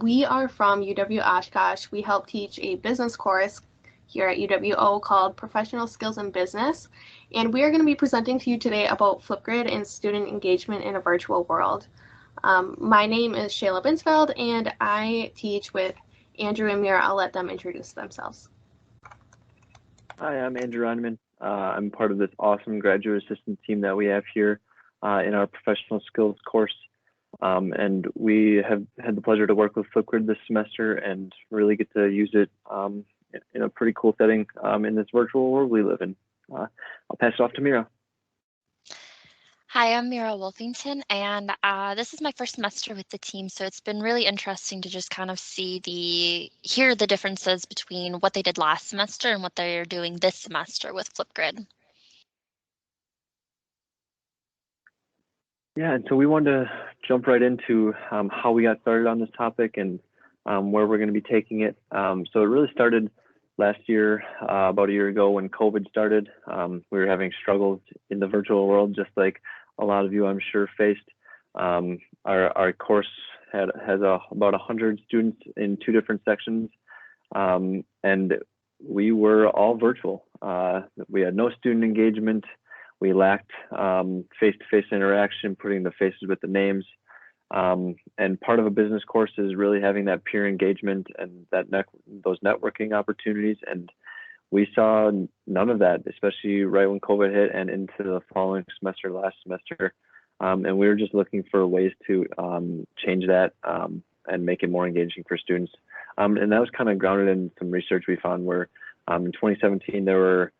We are from UW-Oshkosh. We help teach a business course here at UW-O called Professional Skills in Business. And we are going to be presenting to you today about Flipgrid and student engagement in a virtual world. My name is Shayla Binsfeld, and I teach with Andrew and Meara. I'll let them introduce themselves. Hi, I'm Andrew Reinemann. I'm part of this awesome graduate assistant team that we have here in our professional skills course. And we have had the pleasure to work with Flipgrid this semester and really get to use it in a pretty cool setting in this virtual world we live in. I'll pass it off to Meara. Hi, I'm Meara Wolfington, and this is my first semester with the team, so it's been really interesting to just kind of hear the differences between what they did last semester and what they're doing this semester with Flipgrid. Yeah, and so we wanted to jump right into how we got started on this topic and where we're going to be taking it. So it really started last year, about a year ago when COVID started. We were having struggles in the virtual world, just like a lot of you, I'm sure, faced. Our course has about 100 students in 2 different sections, and we were all virtual. We had no student engagement. We lacked face-to-face interaction, putting the faces with the names. And part of a business course is really having that peer engagement and those networking opportunities. And we saw none of that, especially right when COVID hit and into the following semester, last semester. And we were just looking for ways to change that and make it more engaging for students. And that was kind of grounded in some research we found where in 2017, there were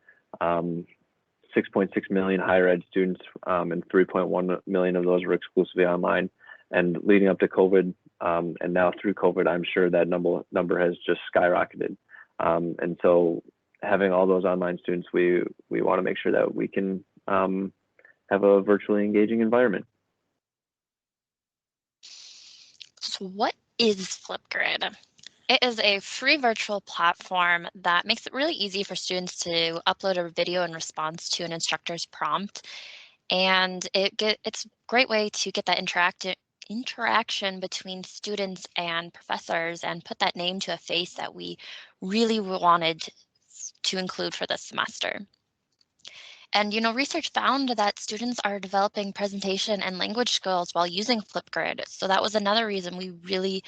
6.6 million higher ed students, and 3.1 million of those were exclusively online. And leading up to COVID, and now through COVID, I'm sure that number has just skyrocketed. And so having all those online students, we want to make sure that we can have a virtually engaging environment. So what is Flipgrid? It is a free virtual platform that makes it really easy for students to upload a video in response to an instructor's prompt. And it's a great way to get that interaction between students and professors and put that name to a face that we really wanted to include for this semester. And, research found that students are developing presentation and language skills while using Flipgrid. So that was another reason we really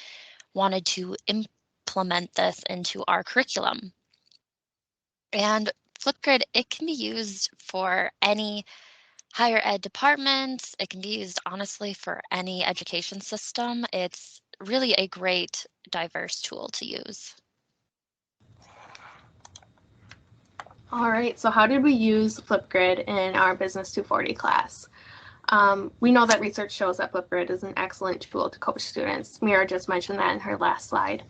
wanted to implement this into our curriculum. And Flipgrid, it can be used for any higher ed departments. It can be used, honestly, for any education system. It's really a great, diverse tool to use. All right, so how did we use Flipgrid in our Business 240 class? We know that research shows that Flipgrid is an excellent tool to coach students. Meara just mentioned that in her last slide.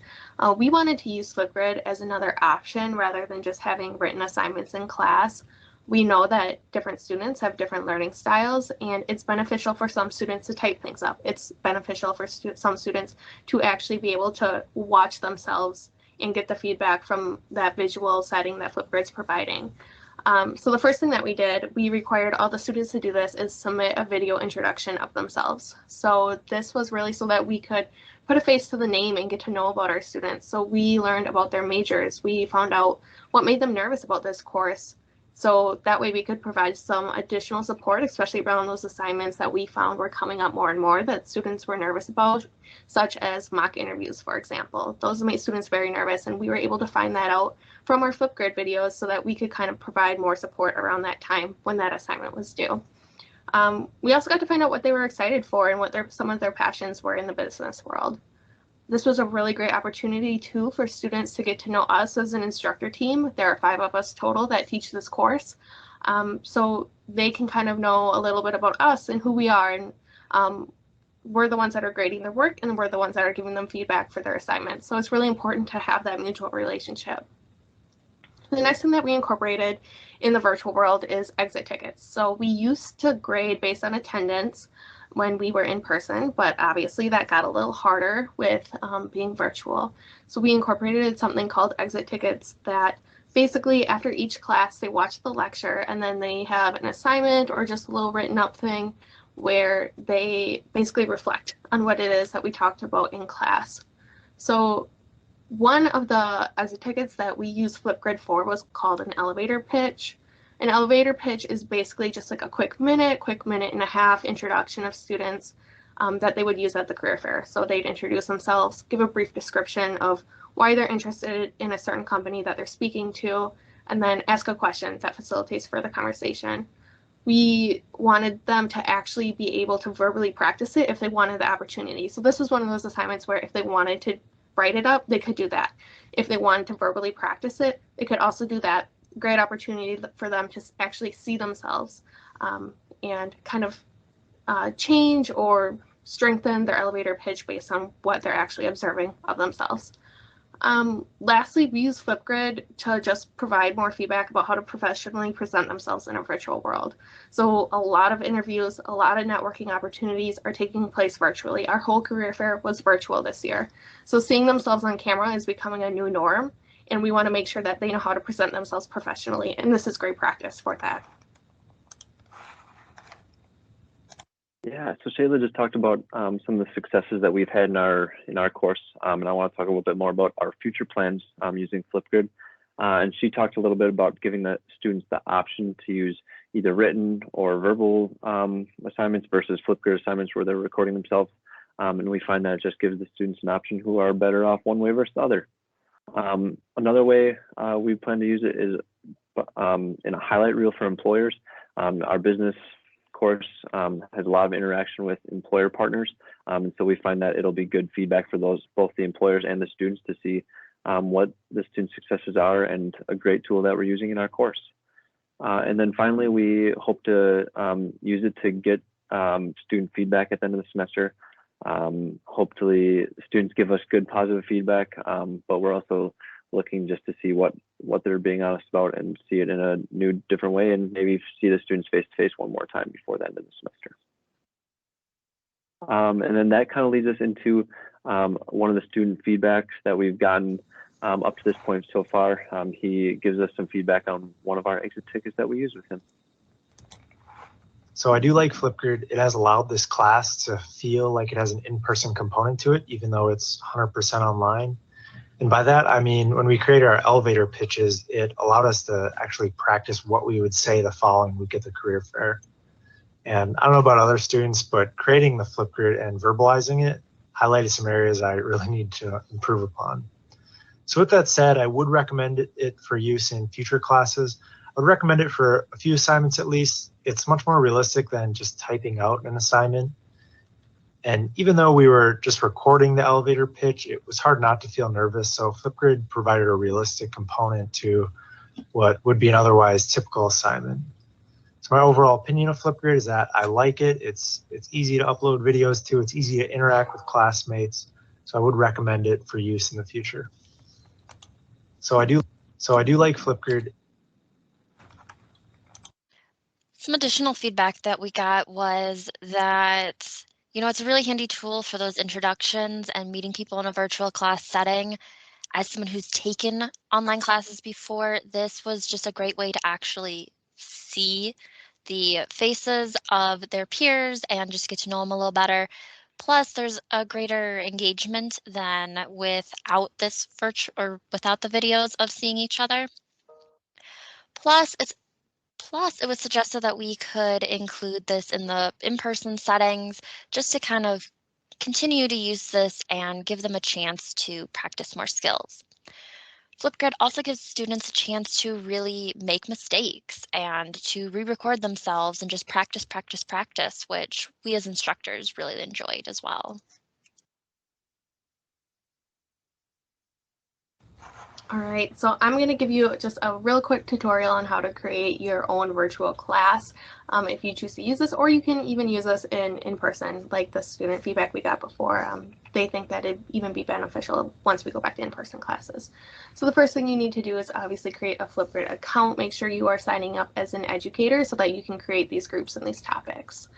We wanted to use Flipgrid as another option rather than just having written assignments in class. We know that different students have different learning styles, and it's beneficial for some students to type things up. It's beneficial for some students to actually be able to watch themselves and get the feedback from that visual setting that Flipgrid's providing. So the first thing that we did, we required all the students to do this, is submit a video introduction of themselves. So this was really so that we could put a face to the name and get to know about our students. So we learned about their majors. We found out what made them nervous about this course. So that way we could provide some additional support, especially around those assignments that we found were coming up more and more that students were nervous about, such as mock interviews, for example. Those made students very nervous, and we were able to find that out from our Flipgrid videos so that we could kind of provide more support around that time when that assignment was due. We also got to find out what they were excited for and what some of their passions were in the business world. This was a really great opportunity, too, for students to get to know us as an instructor team. There are 5 of us total that teach this course. So they can kind of know a little bit about us and who we are. And we're the ones that are grading their work, and we're the ones that are giving them feedback for their assignments. So it's really important to have that mutual relationship. The next thing that we incorporated in the virtual world is exit tickets. So we used to grade based on attendance when we were in person, but obviously that got a little harder with being virtual. So we incorporated something called exit tickets that basically after each class they watch the lecture and then they have an assignment or just a little written up thing where they basically reflect on what it is that we talked about in class. So one of the tickets that we used Flipgrid for was called an elevator pitch. An elevator pitch is basically just like a quick minute and a half introduction of students that they would use at the career fair. So they'd introduce themselves, give a brief description of why they're interested in a certain company that they're speaking to, and then ask a question that facilitates further conversation. We wanted them to actually be able to verbally practice it if they wanted the opportunity. So this was one of those assignments where if they wanted to write it up, they could do that. If they wanted to verbally practice it, they could also do that. Great opportunity for them to actually see themselves and kind of change or strengthen their elevator pitch based on what they're actually observing of themselves. Lastly, we use Flipgrid to just provide more feedback about how to professionally present themselves in a virtual world. So a lot of interviews, a lot of networking opportunities are taking place virtually. Our whole career fair was virtual this year. So seeing themselves on camera is becoming a new norm, and we want to make sure that they know how to present themselves professionally, and this is great practice for that. Yeah, so Shayla just talked about some of the successes that we've had in our course, and I want to talk a little bit more about our future plans using Flipgrid. And she talked a little bit about giving the students the option to use either written or verbal assignments versus Flipgrid assignments where they're recording themselves. And we find that it just gives the students an option who are better off one way versus the other. Another way we plan to use it is in a highlight reel for employers. Our business course has a lot of interaction with employer partners, and so we find that it'll be good feedback for both the employers and the students to see what the student successes are, and a great tool that we're using in our course. And then finally, we hope to use it to get student feedback at the end of the semester. Hopefully students give us good positive feedback, but we're also looking just to see what they're being honest about and see it in a new, different way, and maybe see the students face to face one more time before the end of the semester. And then that kind of leads us into one of the student feedbacks that we've gotten up to this point so far. He gives us some feedback on one of our exit tickets that we use with him. So I do like Flipgrid. It has allowed this class to feel like it has an in-person component to it, even though it's 100% online. And by that, I mean, when we created our elevator pitches, it allowed us to actually practice what we would say the following week at the career fair. And I don't know about other students, but creating the Flipgrid and verbalizing it highlighted some areas I really need to improve upon. So with that said, I would recommend it for use in future classes. I would recommend it for a few assignments at least. It's much more realistic than just typing out an assignment. And even though we were just recording the elevator pitch, it was hard not to feel nervous. So Flipgrid provided a realistic component to what would be an otherwise typical assignment. So my overall opinion of Flipgrid is that I like it. It's easy to upload videos to. It's easy to interact with classmates. So I would recommend it for use in the future. So I do like Flipgrid. Some additional feedback that we got was that, it's a really handy tool for those introductions and meeting people in a virtual class setting. As someone who's taken online classes before, this was just a great way to actually see the faces of their peers and just get to know them a little better. Plus, there's a greater engagement than without this without the videos of seeing each other. Plus, it was suggested that we could include this in the in-person settings just to kind of continue to use this and give them a chance to practice more skills. Flipgrid also gives students a chance to really make mistakes and to re-record themselves and just practice, which we as instructors really enjoyed as well. All right, so I'm going to give you just a real quick tutorial on how to create your own virtual class if you choose to use this, or you can even use this in person, like the student feedback we got before. They think that it'd even be beneficial once we go back to in-person classes. So the first thing you need to do is obviously create a Flipgrid account. Make sure you are signing up as an educator so that you can create these groups and these topics.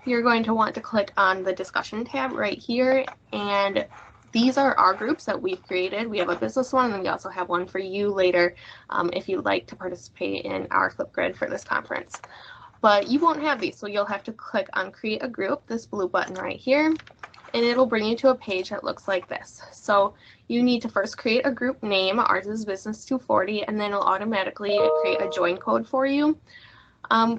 You're going to want to click on the discussion tab right here, and these are our groups that we've created. We have a business one, and then we also have one for you later if you'd like to participate in our Flipgrid for this conference. But you won't have these, so you'll have to click on create a group, this blue button right here, and it'll bring you to a page that looks like this. So you need to first create a group name. Ours is Business 240, and then it'll automatically create a join code for you.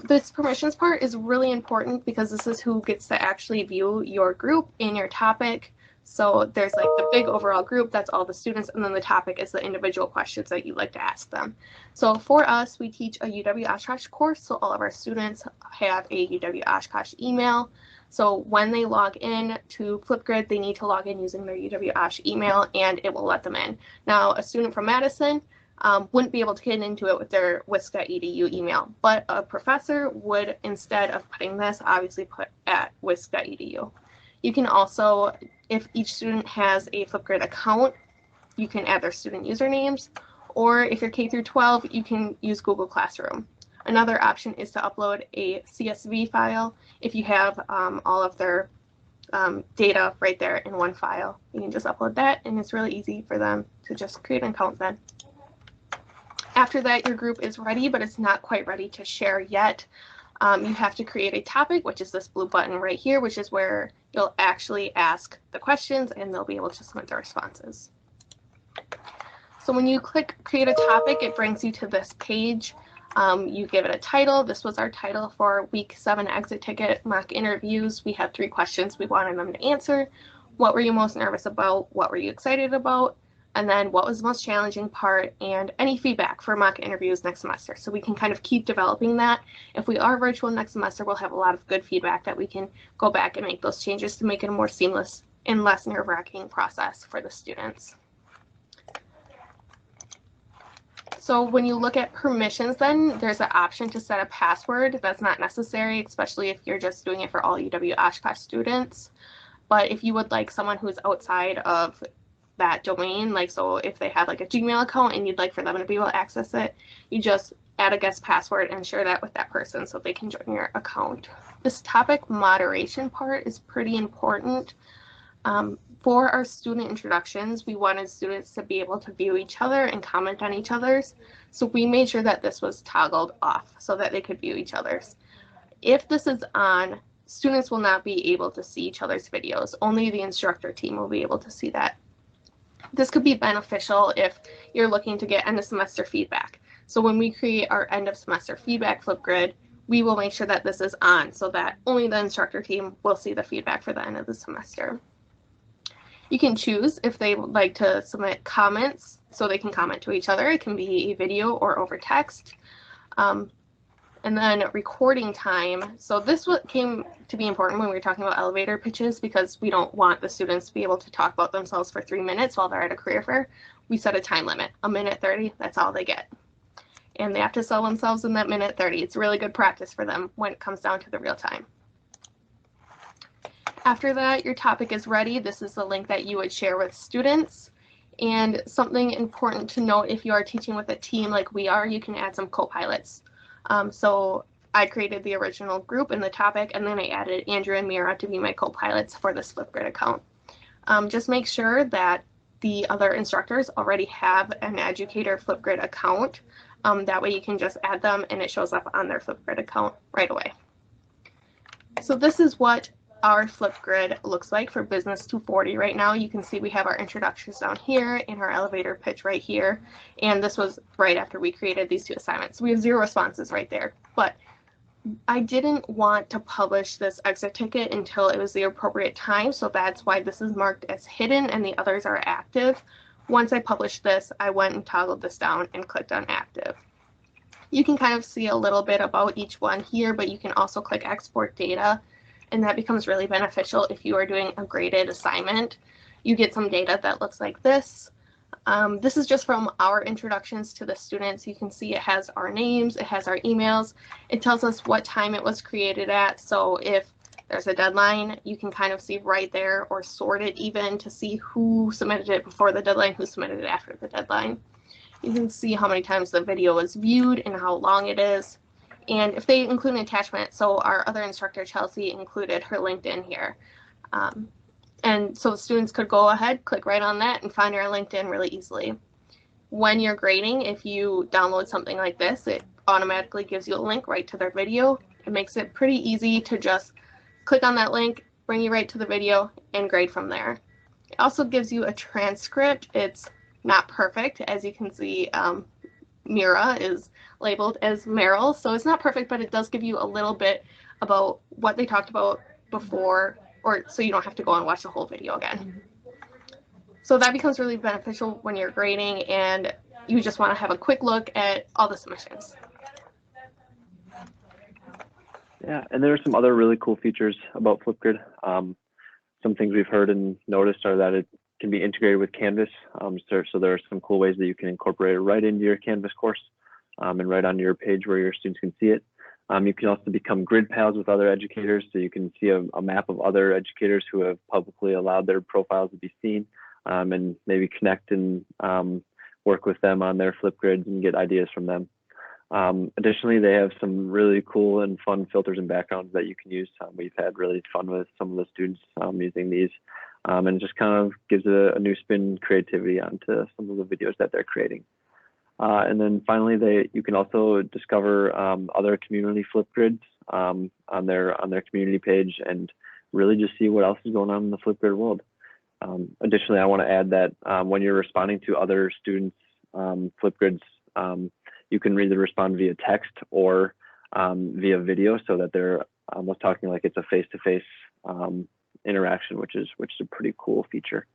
This permissions part is really important because this is who gets to actually view your group and your topic. So there's like the big overall group, that's all the students, and then the topic is the individual questions that you'd like to ask them. So for us, we teach a UW-Oshkosh course, so all of our students have a UW-Oshkosh email. So when they log in to Flipgrid, they need to log in using their UW-Osh email, and it will let them in. Now, a student from Madison wouldn't be able to get into it with their wisc.edu email, but a professor would, instead of putting this, obviously put at wisc.edu. You can also, if each student has a Flipgrid account, you can add their student usernames, or if you're K through 12, you can use Google Classroom. Another option is to upload a CSV file. If you have all of their data right there in one file, you can just upload that, and it's really easy for them to just create an account then. After that, your group is ready, but it's not quite ready to share yet. You have to create a topic, which is this blue button right here, which is where you'll actually ask the questions and they'll be able to submit the responses. So when you click create a topic, it brings you to this page. You give it a title. This was our title for week 7 exit ticket mock interviews. We had 3 questions we wanted them to answer. What were you most nervous about? What were you excited about? And then what was the most challenging part, and any feedback for mock interviews next semester. So we can kind of keep developing that. If we are virtual next semester, we'll have a lot of good feedback that we can go back and make those changes to make it a more seamless and less nerve-wracking process for the students. So when you look at permissions, then there's an option to set a password. That's not necessary, especially if you're just doing it for all UW-Oshkosh students. But if you would like someone who's outside of that domain, like so if they have like a Gmail account and you'd like for them to be able to access it, you just add a guest password and share that with that person so they can join your account. This topic moderation part is pretty important. For our student introductions, we wanted students to be able to view each other and comment on each other's. So we made sure that this was toggled off so that they could view each other's. If this is on, students will not be able to see each other's videos. Only the instructor team will be able to see that. This could be beneficial if you're looking to get end of semester feedback. So when we create our end of semester feedback Flipgrid, we will make sure that this is on so that only the instructor team will see the feedback for the end of the semester. You can choose if they would like to submit comments so they can comment to each other. It can be a video or over text. And then recording time. So this came to be important when we were talking about elevator pitches, because we don't want the students to be able to talk about themselves for 3 minutes while they're at a career fair. We set a time limit, 1:30, that's all they get. And they have to sell themselves in that 1:30. It's really good practice for them when it comes down to the real time. After that, your topic is ready. This is the link that you would share with students. And something important to note, if you are teaching with a team like we are, you can add some co-pilots. So I created the original group and the topic, and then I added Andrew and Meara to be my co-pilots for this Flipgrid account. Just make sure that the other instructors already have an educator Flipgrid account. That way you can just add them and it shows up on their Flipgrid account right away. So this is what our Flipgrid looks like for Business 240 right now. You can see we have our introductions down here and our elevator pitch right here. And this was right after we created these 2 assignments. We have 0 responses right there. But I didn't want to publish this exit ticket until it was the appropriate time. So that's why this is marked as hidden and the others are active. Once I published this, I went and toggled this down and clicked on active. You can kind of see a little bit about each one here, but you can also click export data. And that becomes really beneficial if you are doing a graded assignment. You get some data that looks like this. This is just from our introductions to the students. You can see it has our names, it has our emails. It tells us what time it was created at. So if there's a deadline, you can kind of see right there, or sort it even to see who submitted it before the deadline, who submitted it after the deadline. You can see how many times the video was viewed and how long it is. And if they include an attachment, so our other instructor, Chelsea, included her LinkedIn here. And so students could go ahead, click right on that, and find our LinkedIn really easily. When you're grading, if you download something like this, it automatically gives you a link right to their video. It makes it pretty easy to just click on that link, bring you right to the video, and grade from there. It also gives you a transcript. It's not perfect. As you can see, Meara is labeled as Meryl, so it's not perfect, but it does give you a little bit about what they talked about before, or so you don't have to go and watch the whole video again. So that becomes really beneficial when you're grading and you just want to have a quick look at all the submissions. Yeah, and there are some other really cool features about Flipgrid. Some things we've heard and noticed are that it can be integrated with Canvas. So there are some cool ways that you can incorporate it right into your Canvas course and right on your page where your students can see it. You can also become grid pals with other educators, so you can see a map of other educators who have publicly allowed their profiles to be seen, and maybe connect and work with them on their Flipgrids and get ideas from them. Additionally, they have some really cool and fun filters and backgrounds that you can use. We've had really fun with some of the students using these, and it just kind of gives a new spin creativity onto some of the videos that they're creating. And then finally, you can also discover other community Flipgrids on their community page and really just see what else is going on in the Flipgrid world. Additionally, I want to add that when you're responding to other students' Flipgrids, you can either respond via text or via video, so that they're almost talking like it's a face-to-face interaction, which is a pretty cool feature.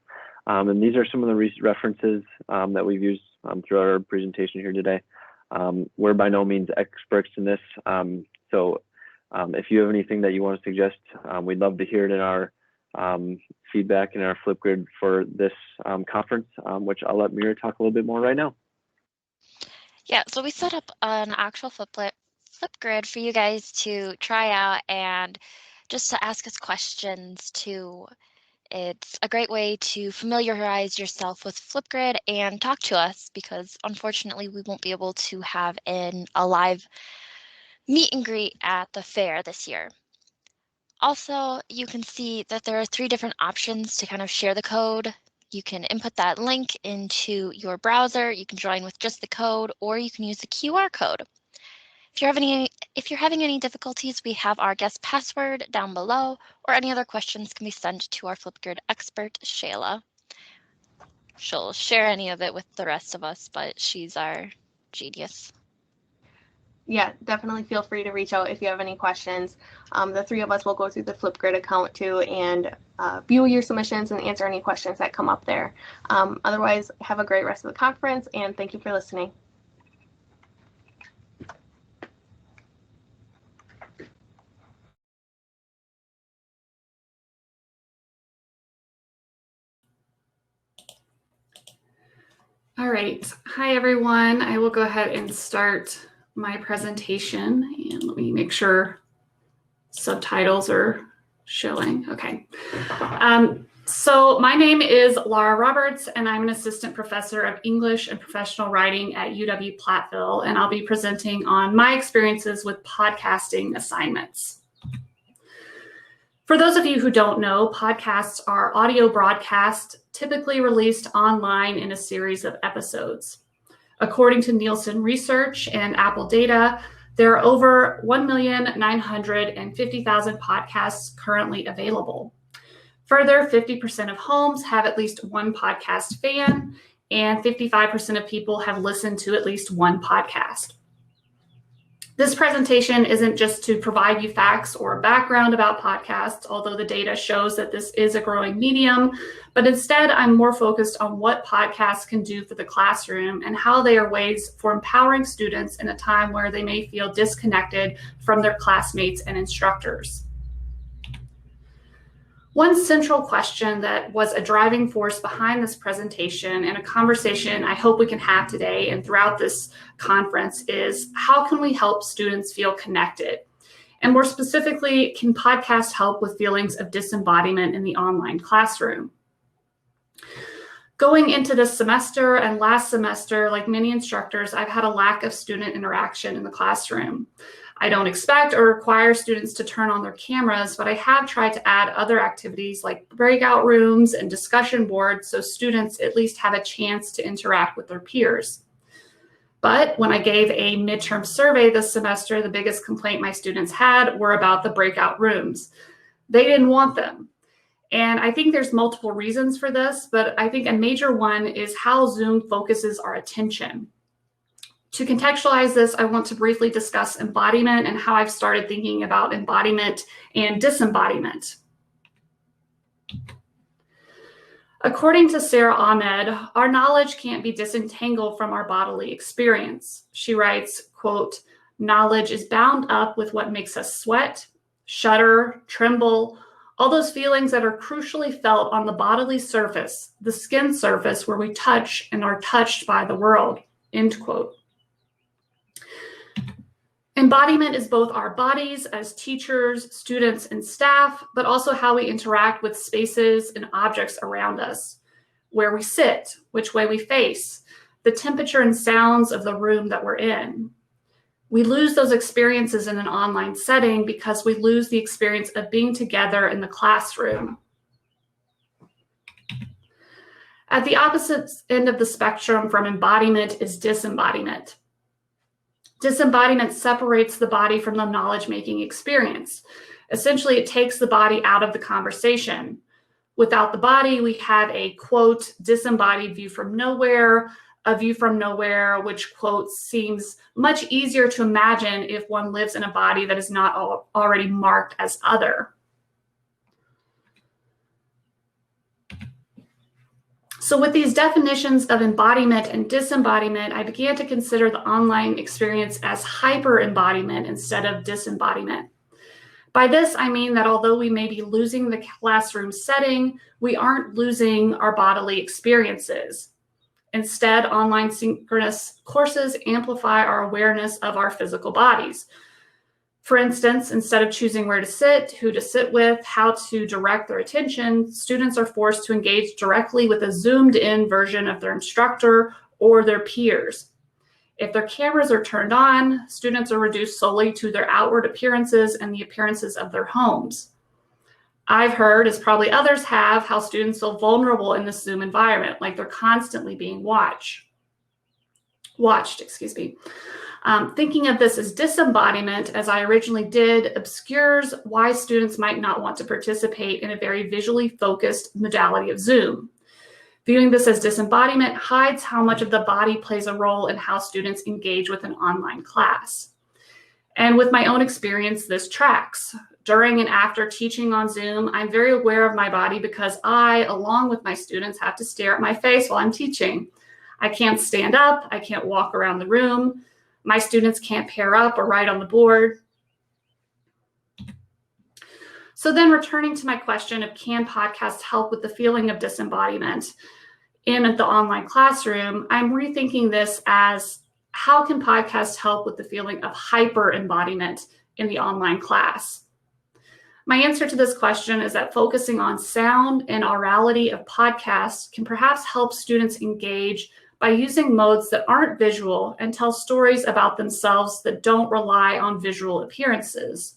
And these are some of the references that we've used throughout our presentation here today. We're by no means experts in this, so if you have anything that you want to suggest, we'd love to hear it in our feedback in our Flipgrid for this conference, which I'll let Meara talk a little bit more right now. Yeah, so we set up an actual Flipgrid for you guys to try out and just to ask us questions too. It's a great way to familiarize yourself with Flipgrid and talk to us, because unfortunately we won't be able to have a live meet and greet at the fair this year. Also, you can see that there are 3 different options to kind of share the code. You can input that link into your browser, you can join with just the code, or you can use the QR code. If you're having any difficulties, we have our guest password down below, or any other questions can be sent to our Flipgrid expert, Shayla. She'll share any of it with the rest of us, but she's our genius. Yeah, definitely feel free to reach out if you have any questions. The 3 of us will go through the Flipgrid account too and view your submissions and answer any questions that come up there. Otherwise, have a great rest of the conference, and thank you for listening. All right. Hi, everyone. I will go ahead and start my presentation, and let me make sure subtitles are showing. Okay. So my name is Laura Roberts, and I'm an assistant professor of English and professional writing at UW-Platteville, and I'll be presenting on my experiences with podcasting assignments. For those of you who don't know, podcasts are audio broadcasts typically released online in a series of episodes. According to Nielsen Research and Apple data, there are over 1,950,000 podcasts currently available. Further, 50% of homes have at least one podcast fan, and 55% of people have listened to at least one podcast. This presentation isn't just to provide you facts or background about podcasts, although the data shows that this is a growing medium, but instead I'm more focused on what podcasts can do for the classroom and how they are ways for empowering students in a time where they may feel disconnected from their classmates and instructors. One central question that was a driving force behind this presentation and a conversation I hope we can have today and throughout this conference is, how can we help students feel connected? And more specifically, can podcasts help with feelings of disembodiment in the online classroom? Going into this semester and last semester, like many instructors, I've had a lack of student interaction in the classroom. I don't expect or require students to turn on their cameras, but I have tried to add other activities like breakout rooms and discussion boards so students at least have a chance to interact with their peers. But when I gave a midterm survey this semester, the biggest complaint my students had were about the breakout rooms. They didn't want them. And I think there's multiple reasons for this, but I think a major one is how Zoom focuses our attention. To contextualize this, I want to briefly discuss embodiment and how I've started thinking about embodiment and disembodiment. According to Sarah Ahmed, our knowledge can't be disentangled from our bodily experience. She writes, quote, "Knowledge is bound up with what makes us sweat, shudder, tremble, all those feelings that are crucially felt on the bodily surface, the skin surface where we touch and are touched by the world," end quote. Embodiment is both our bodies as teachers, students, and staff, but also how we interact with spaces and objects around us, where we sit, which way we face, the temperature and sounds of the room that we're in. We lose those experiences in an online setting because we lose the experience of being together in the classroom. At the opposite end of the spectrum from embodiment is disembodiment. Disembodiment separates the body from the knowledge-making experience. Essentially, it takes the body out of the conversation. Without the body, we have a, quote, disembodied view from nowhere, a view from nowhere, which, quote, seems much easier to imagine if one lives in a body that is not already marked as other. So with these definitions of embodiment and disembodiment, I began to consider the online experience as hyper-embodiment instead of disembodiment. By this, I mean that although we may be losing the classroom setting, we aren't losing our bodily experiences. Instead, online synchronous courses amplify our awareness of our physical bodies. For instance, instead of choosing where to sit, who to sit with, how to direct their attention, students are forced to engage directly with a zoomed-in version of their instructor or their peers. If their cameras are turned on, students are reduced solely to their outward appearances and the appearances of their homes. I've heard, as probably others have, how students feel vulnerable in this Zoom environment, like they're constantly being watched. Thinking of this as disembodiment, as I originally did, obscures why students might not want to participate in a very visually focused modality of Zoom. Viewing this as disembodiment hides how much of the body plays a role in how students engage with an online class. And with my own experience, this tracks. During and after teaching on Zoom, I'm very aware of my body because I, along with my students, have to stare at my face while I'm teaching. I can't stand up, I can't walk around the room. My students can't pair up or write on the board. So then returning to my question of can podcasts help with the feeling of disembodiment in the online classroom, I'm rethinking this as how can podcasts help with the feeling of hyper-embodiment in the online class? My answer to this question is that focusing on sound and aurality of podcasts can perhaps help students engage by using modes that aren't visual and tell stories about themselves that don't rely on visual appearances.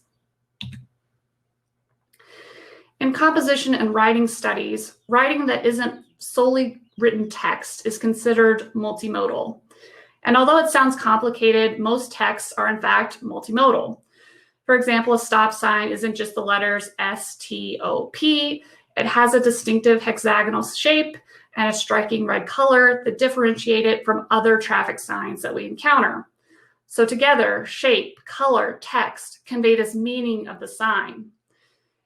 In composition and writing studies, writing that isn't solely written text is considered multimodal. And although it sounds complicated, most texts are in fact multimodal. For example, a stop sign isn't just the letters S-T-O-P. It has a distinctive hexagonal shape and a striking red color that differentiate it from other traffic signs that we encounter. So together, shape, color, text convey this meaning of the sign.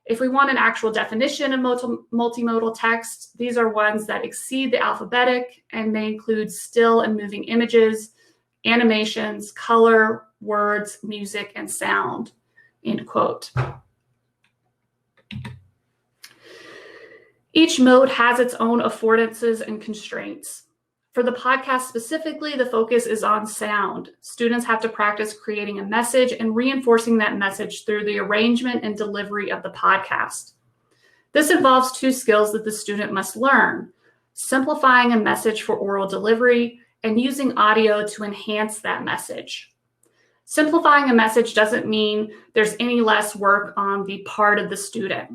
If we want an actual definition of multimodal text, these are ones that exceed the alphabetic and may include still and moving images, animations, color, words, music, and sound, end quote. Each mode has its own affordances and constraints. For the podcast specifically, the focus is on sound. Students have to practice creating a message and reinforcing that message through the arrangement and delivery of the podcast. This involves two skills that the student must learn: simplifying a message for oral delivery and using audio to enhance that message. Simplifying a message doesn't mean there's any less work on the part of the student.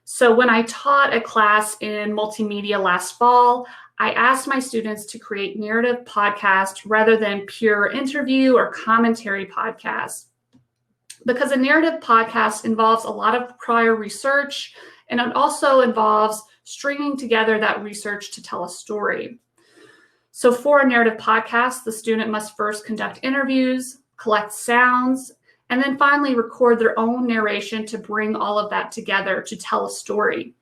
So when I taught a class in multimedia last fall, I asked my students to create narrative podcasts rather than pure interview or commentary podcasts. Because a narrative podcast involves a lot of prior research And it also involves stringing together that research to tell a story. So for a narrative podcast, the student must first conduct interviews, collect sounds, and then finally record their own narration to bring all of that together to tell a story.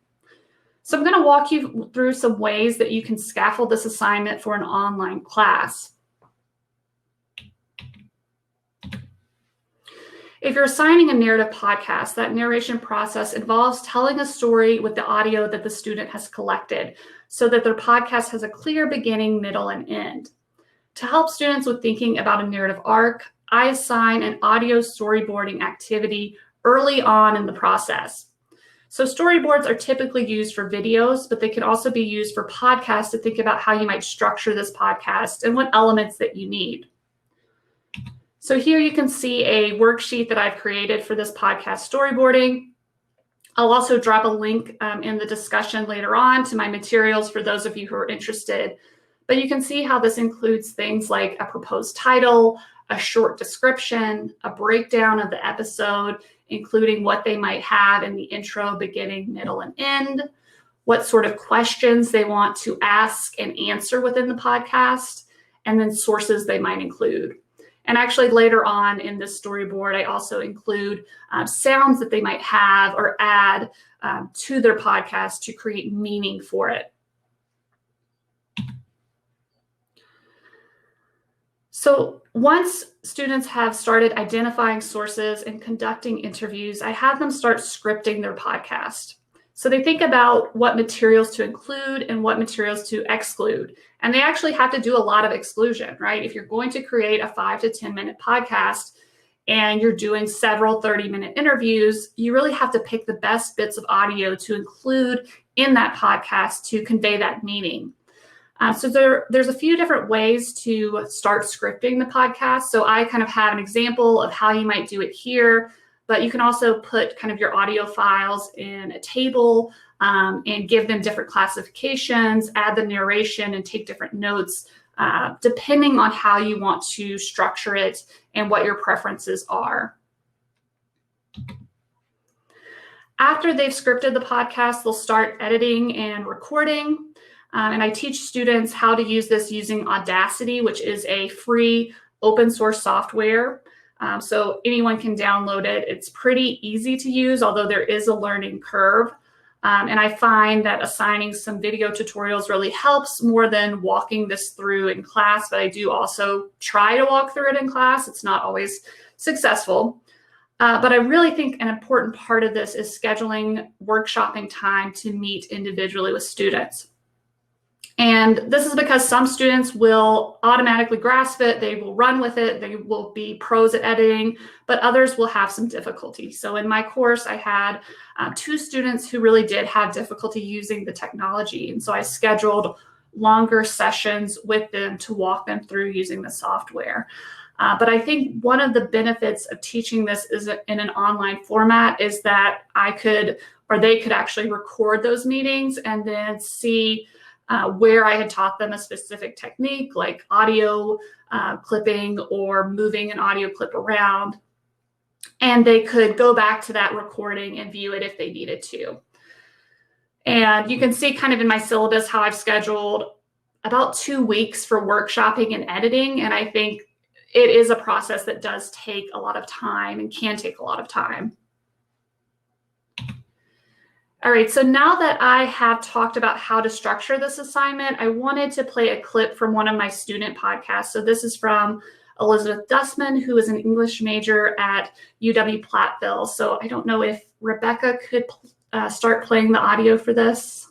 So I'm going to walk you through some ways that you can scaffold this assignment for an online class. If you're assigning a narrative podcast, that narration process involves telling a story with the audio that the student has collected so that their podcast has a clear beginning, middle, and end. To help students with thinking about a narrative arc, I assign an audio storyboarding activity early on in the process. So storyboards are typically used for videos, but they can also be used for podcasts to think about how you might structure this podcast and what elements that you need. So here you can see a worksheet that I've created for this podcast storyboarding. I'll also drop a link in the discussion later on to my materials for those of you who are interested. But you can see how this includes things like a proposed title, a short description, a breakdown of the episode, including what they might have in the intro, beginning, middle, and end, what sort of questions they want to ask and answer within the podcast, and then sources they might include. And actually later on in this storyboard, I also include sounds that they might have or add to their podcast to create meaning for it. So once students have started identifying sources and conducting interviews, I have them start scripting their podcast. So they think about what materials to include and what materials to exclude. And they actually have to do a lot of exclusion, right? If you're going to create a 5 to 10 minute podcast and you're doing several 30-minute interviews, you really have to pick the best bits of audio to include in that podcast to convey that meaning. So there's a few different ways to start scripting the podcast. So I kind of have an example of how you might do it here, but you can also put kind of your audio files in a table and give them different classifications, add the narration and take different notes, depending on how you want to structure it and what your preferences are. After they've scripted the podcast, they'll start editing and recording. And I teach students how to use this using Audacity, which is a free open source software. So anyone can download it. It's pretty easy to use, although there is a learning curve. And I find that assigning some video tutorials really helps more than walking this through in class, but I do also try to walk through it in class. It's not always successful. But I really think an important part of this is scheduling workshopping time to meet individually with students. And this is because some students will automatically grasp it, they will run with it, they will be pros at editing, but others will have some difficulty. So in my course, I had 2 students who really did have difficulty using the technology. And so I scheduled longer sessions with them to walk them through using the software. But I think one of the benefits of teaching this is in an online format is that I could, or they could actually record those meetings and then see where I had taught them a specific technique like audio clipping or moving an audio clip around. And they could go back to that recording and view it if they needed to. And you can see kind of in my syllabus how I've scheduled about 2 weeks for workshopping and editing. And I think it is a process that does take a lot of time and can take a lot of time. All right, so now that I have talked about how to structure this assignment, I wanted to play a clip from one of my student podcasts. So this is from Elizabeth Dussman, who is an English major at UW-Platteville. So I don't know if Rebecca could start playing the audio for this.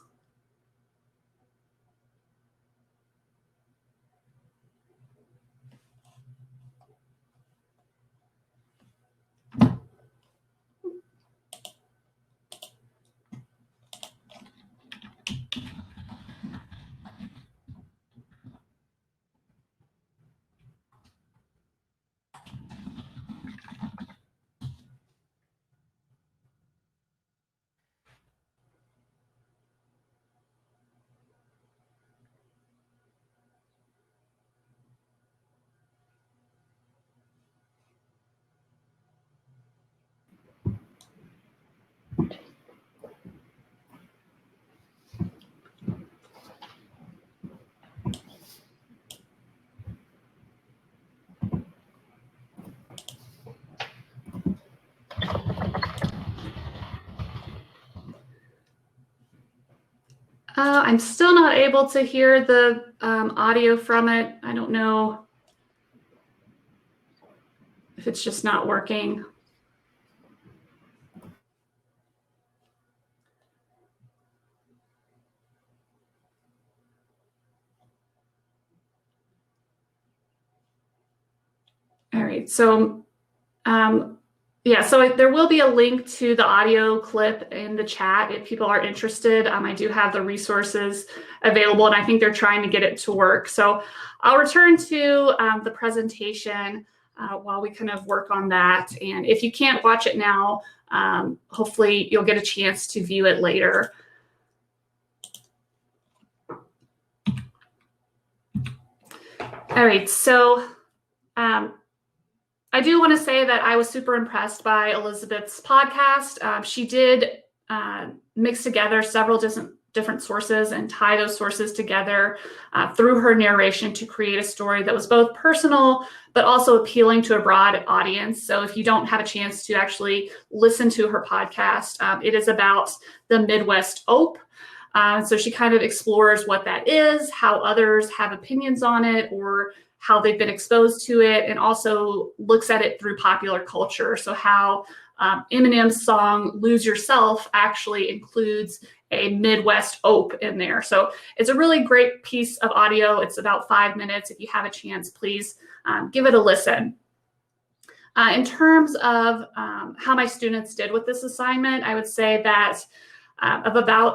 I'm still not able to hear the audio from it. I don't know if it's just not working. All right, so yeah, so there will be a link to the audio clip in the chat if people are interested. I do have the resources available, and I think they're trying to get it to work. So I'll return to the presentation while we kind of work on that. And if you can't watch it now, hopefully you'll get a chance to view it later. All right, so I do want to say that I was super impressed by Elizabeth's podcast. She did mix together several different sources and tie those sources together through her narration to create a story that was both personal, but also appealing to a broad audience. So if you don't have a chance to actually listen to her podcast, it is about the Midwest OPID. So she kind of explores what that is, how others have opinions on it, or how they've been exposed to it, and also looks at it through popular culture. So how Eminem's song Lose Yourself actually includes a Midwest OPID in there. So it's a really great piece of audio. It's about 5 minutes. If you have a chance, please give it a listen. In terms of how my students did with this assignment, I would say that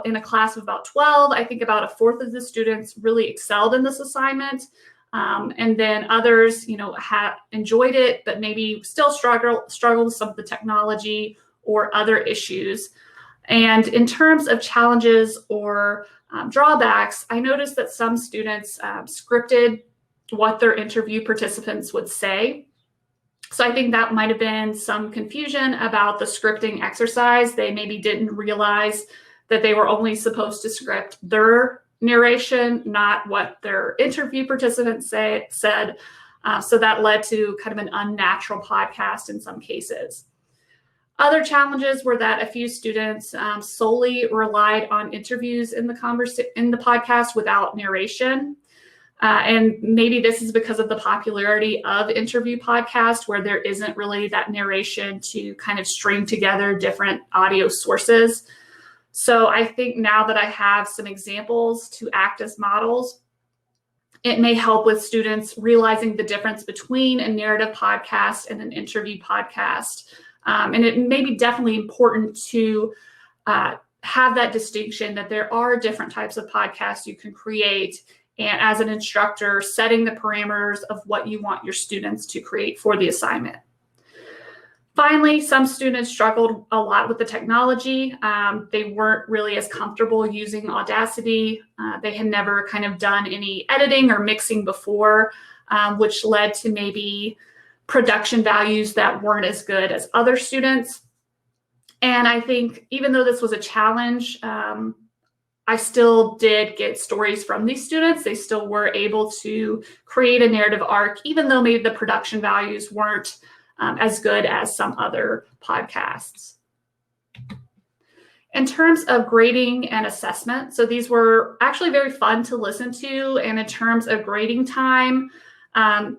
in a class of about 12, I think about a fourth of the students really excelled in this assignment. And then others, have enjoyed it, but maybe still struggle with some of the technology or other issues. And in terms of challenges or drawbacks, I noticed that some students scripted what their interview participants would say. So I think that might have been some confusion about the scripting exercise. They maybe didn't realize that they were only supposed to script their narration, not what their interview participants said. So that led to kind of an unnatural podcast in some cases. Other challenges were that a few students solely relied on interviews in the podcast without narration. And maybe this is because of the popularity of interview podcasts, where there isn't really that narration to kind of string together different audio sources. So I think now that I have some examples to act as models, it may help with students realizing the difference between a narrative podcast and an interview podcast. And it may be definitely important to have that distinction that there are different types of podcasts you can create, and as an instructor, setting the parameters of what you want your students to create for the assignment. Finally, some students struggled a lot with the technology. They weren't really as comfortable using Audacity. They had never kind of done any editing or mixing before, which led to maybe production values that weren't as good as other students. And I think even though this was a challenge, I still did get stories from these students. They still were able to create a narrative arc, even though maybe the production values weren't as good as some other podcasts. In terms of grading and assessment, so these were actually very fun to listen to. And in terms of grading time,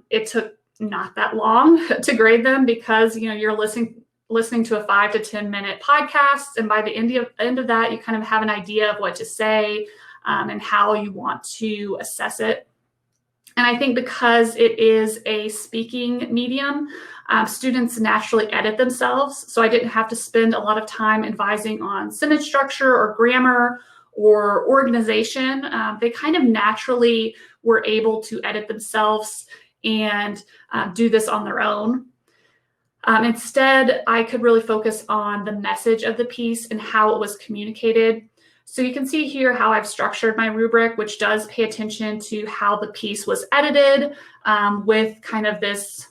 it took not that long to grade them, because you're listening to a 5 to 10 minute podcast, and by the end of that, you kind of have an idea of what to say and how you want to assess it. And I think because it is a speaking medium, students naturally edit themselves. So I didn't have to spend a lot of time advising on sentence structure or grammar or organization. They kind of naturally were able to edit themselves and do this on their own. Instead, I could really focus on the message of the piece and how it was communicated. So you can see here how I've structured my rubric, which does pay attention to how the piece was edited with kind of this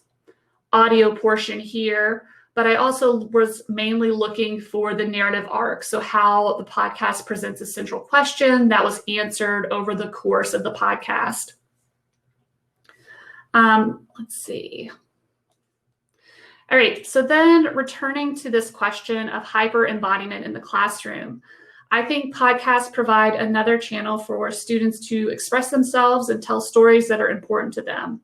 audio portion here. But I also was mainly looking for the narrative arc. So how the podcast presents a central question that was answered over the course of the podcast. Let's see. All right, so then returning to this question of hyper embodiment in the classroom, I think podcasts provide another channel for students to express themselves and tell stories that are important to them.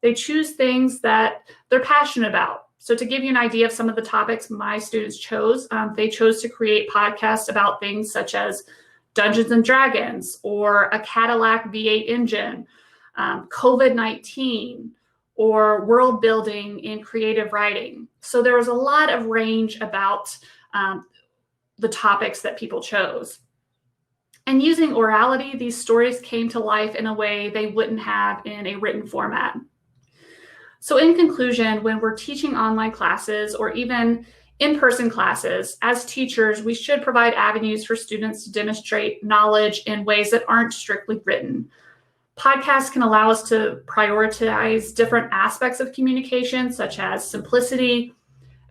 They choose things that they're passionate about. So to give you an idea of some of the topics my students chose, they chose to create podcasts about things such as Dungeons and Dragons, or a Cadillac V8 engine, COVID-19, or world building in creative writing. So there was a lot of range about the topics that people chose. And using orality, these stories came to life in a way they wouldn't have in a written format. So in conclusion, when we're teaching online classes or even in-person classes, as teachers, we should provide avenues for students to demonstrate knowledge in ways that aren't strictly written. Podcasts can allow us to prioritize different aspects of communication, such as simplicity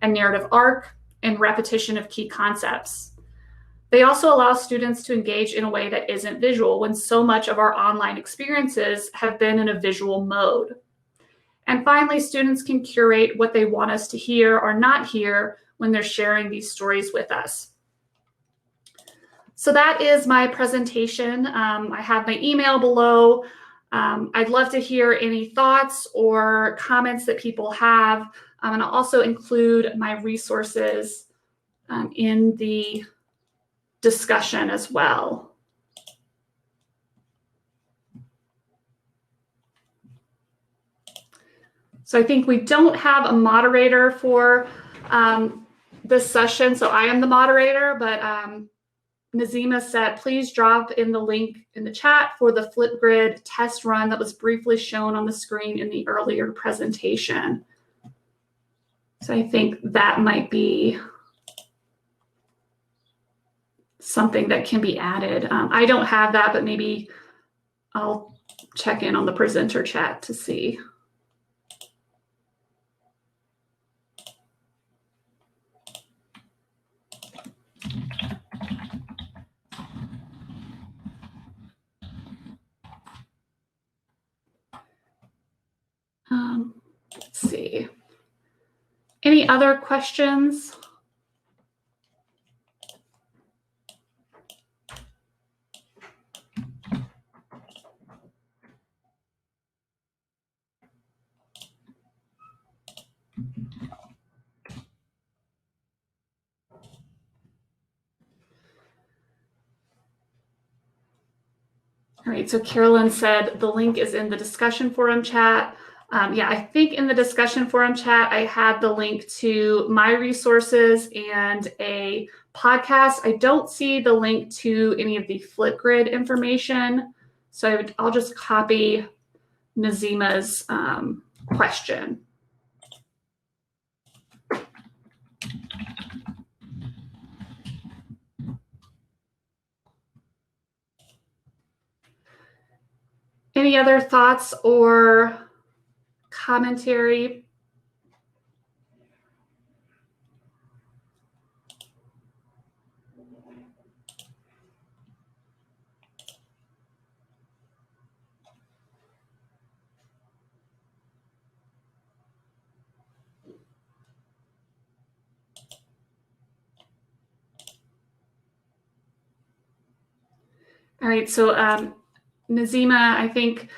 and narrative arc and repetition of key concepts. They also allow students to engage in a way that isn't visual, when so much of our online experiences have been in a visual mode. And finally, students can curate what they want us to hear or not hear when they're sharing these stories with us. So that is my presentation. I have my email below. I'd love to hear any thoughts or comments that people have. And I'll also include my resources in the discussion as well. So I think we don't have a moderator for this session, so I am the moderator, but Nazima said, please drop in the link in the chat for the Flipgrid test run that was briefly shown on the screen in the earlier presentation. So I think that might be something that can be added. I don't have that, but maybe I'll check in on the presenter chat to see. Let's see. Any other questions? All right, so Carolyn said the link is in the discussion forum chat. Yeah, I think in the discussion forum chat, I had the link to my resources and a podcast. I don't see the link to any of the Flipgrid information. So I'll just copy Nazima's question. Any other thoughts or commentary? All right, so Nazima, I think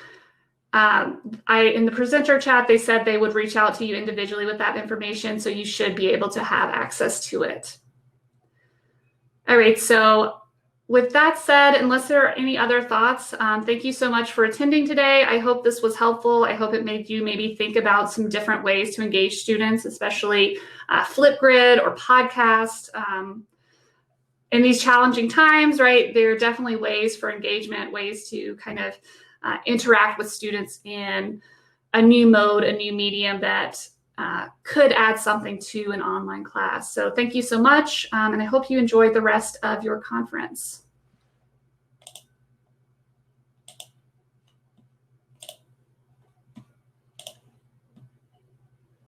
in the presenter chat, they said they would reach out to you individually with that information, so you should be able to have access to it. All right, so with that said, unless there are any other thoughts, thank you so much for attending today. I hope this was helpful. I hope it made you maybe think about some different ways to engage students, especially Flipgrid or podcast. In these challenging times, right, there are definitely ways for engagement, ways to kind of interact with students in a new mode, a new medium that could add something to an online class. So thank you so much, and I hope you enjoyed the rest of your conference.